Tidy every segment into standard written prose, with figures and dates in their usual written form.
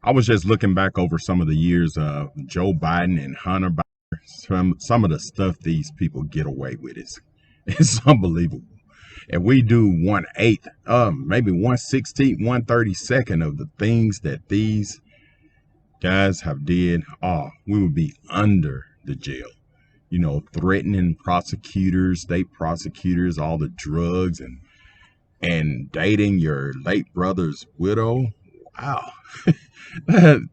I was just looking back over some of the years of Joe Biden and Hunter Biden. Some of the stuff these people get away with it's unbelievable. And we do 1/8, maybe 1/16, 1/32 of the things that these guys have did. We would be under the jail. You know, threatening prosecutors, state prosecutors, all the drugs and dating your late brother's widow. Wow.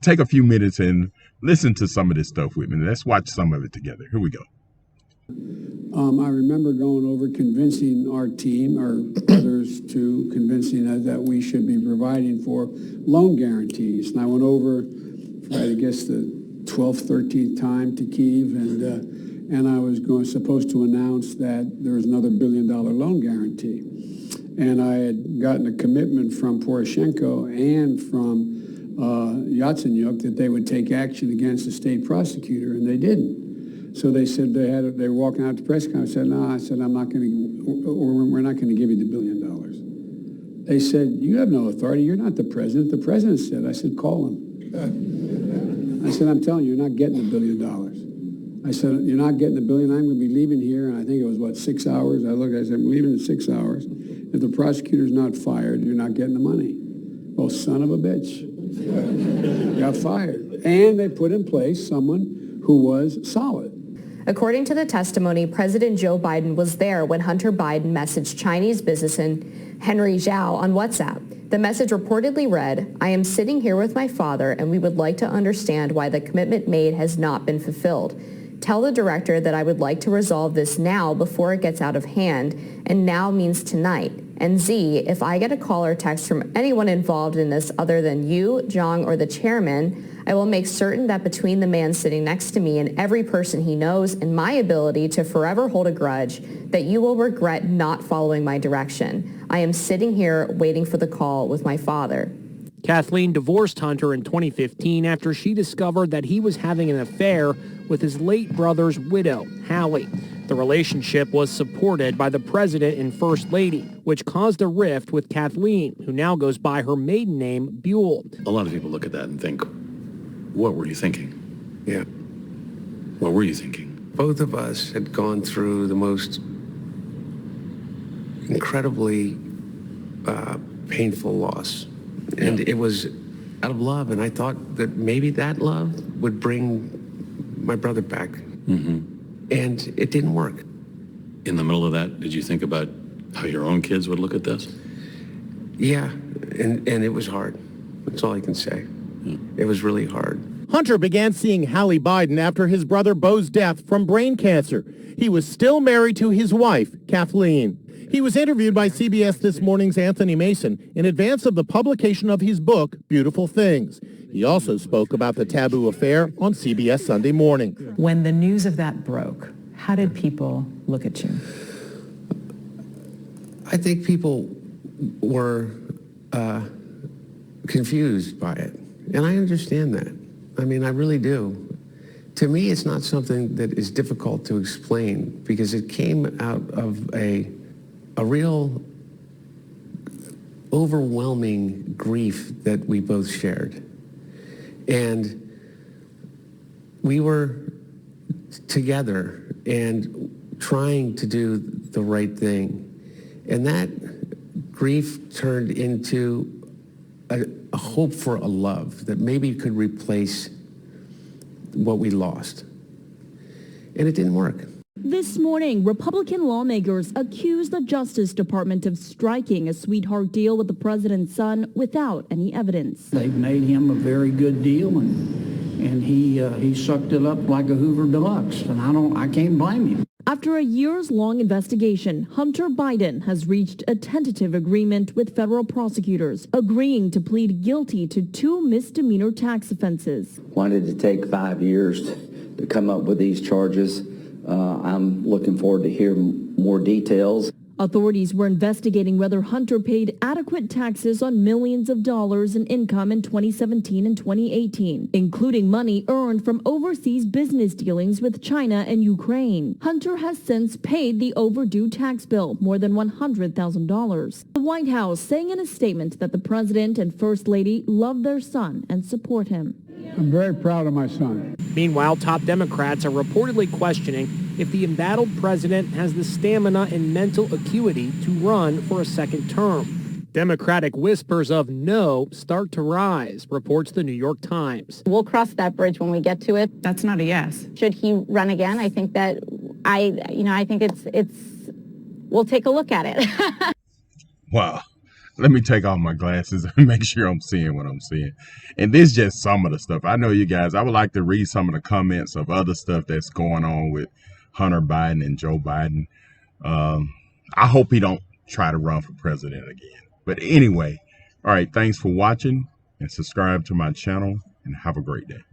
Take a few minutes and listen to some of this stuff with me. Let's watch some of it together. Here we go. I remember going over convincing our team, our others, to convincing us that we should be providing for loan guarantees. And I went over, I guess, the 12th, 13th time to Kyiv, and I was supposed to announce that there was another $1 billion loan guarantee. And I had gotten a commitment from Poroshenko and from Yatsenyuk that they would take action against the state prosecutor, and they didn't. So they said they were walking out to the press conference. I said, no, I said, I'm not going to, or we're not going to give you the $1 billion. They said, you have no authority. You're not the president. The president said. I said, call him. I said, I'm telling you, you're not getting the $1 billion. I said, you're not getting the $1 billion. I'm going to be leaving here. And I think it was, 6 hours? I said, I'm leaving in 6 hours. If the prosecutor's not fired, you're not getting the money. Well, son of a bitch. Got fired. And they put in place someone who was solid. According to the testimony, President Joe Biden was there when Hunter Biden messaged Chinese businessman Henry Zhao on WhatsApp. The message reportedly read, I am sitting here with my father and we would like to understand why the commitment made has not been fulfilled. Tell the director that I would like to resolve this now before it gets out of hand, and now means tonight. And Z, if I get a call or text from anyone involved in this other than you, Zhang, or the chairman, I will make certain that between the man sitting next to me and every person he knows and my ability to forever hold a grudge, that you will regret not following my direction. I am sitting here waiting for the call with my father. Kathleen divorced Hunter in 2015 after she discovered that he was having an affair with his late brother's widow, Hallie. The relationship was supported by the president and first lady, which caused a rift with Kathleen, who now goes by her maiden name, Buell. A lot of people look at that and think, what were you thinking? Yeah. What were you thinking? Both of us had gone through the most incredibly painful loss. And it was out of love, and I thought that maybe that love would bring my brother back. Mm-hmm. And it didn't work. In the middle of that, did you think about how your own kids would look at this? Yeah, and it was hard. That's all I can say. Yeah. It was really hard. Hunter began seeing Hallie Biden after his brother Beau's death from brain cancer. He was still married to his wife, Kathleen. He was interviewed by CBS This Morning's Anthony Mason in advance of the publication of his book, Beautiful Things. He also spoke about the taboo affair on CBS Sunday Morning. When the news of that broke, how did people look at you? I think people were confused by it, and I understand that. I mean, I really do. To me, it's not something that is difficult to explain because it came out of a real overwhelming grief that we both shared. And we were together and trying to do the right thing. And that grief turned into a hope for a love that maybe could replace what we lost. And it didn't work. This morning, Republican lawmakers accused the Justice Department of striking a sweetheart deal with the president's son without any evidence. They've made him a very good deal, and he sucked it up like a Hoover Deluxe, and I can't blame him. After a years-long investigation, Hunter Biden has reached a tentative agreement with federal prosecutors, agreeing to plead guilty to 2 misdemeanor tax offenses. Wanted to take 5 years to come up with these charges. I'm looking forward to hearing more details. Authorities were investigating whether Hunter paid adequate taxes on millions of dollars in income in 2017 and 2018, including money earned from overseas business dealings with China and Ukraine. Hunter has since paid the overdue tax bill, more than $100,000. The White House saying in a statement that the president and first lady love their son and support him. I'm very proud of my son. Meanwhile, top Democrats are reportedly questioning if the embattled president has the stamina and mental acuity to run for a second term. Democratic whispers of no start to rise, reports the New York Times. We'll cross that bridge when we get to it. That's not a yes. Should he run again? I think that I think it's we'll take a look at it. Wow. Let me take off my glasses and make sure I'm seeing what I'm seeing. And this is just some of the stuff. I know you guys, I would like to read some of the comments of other stuff that's going on with Hunter Biden and Joe Biden. I hope he don't try to run for president again. But anyway, all right, thanks for watching and subscribe to my channel and have a great day.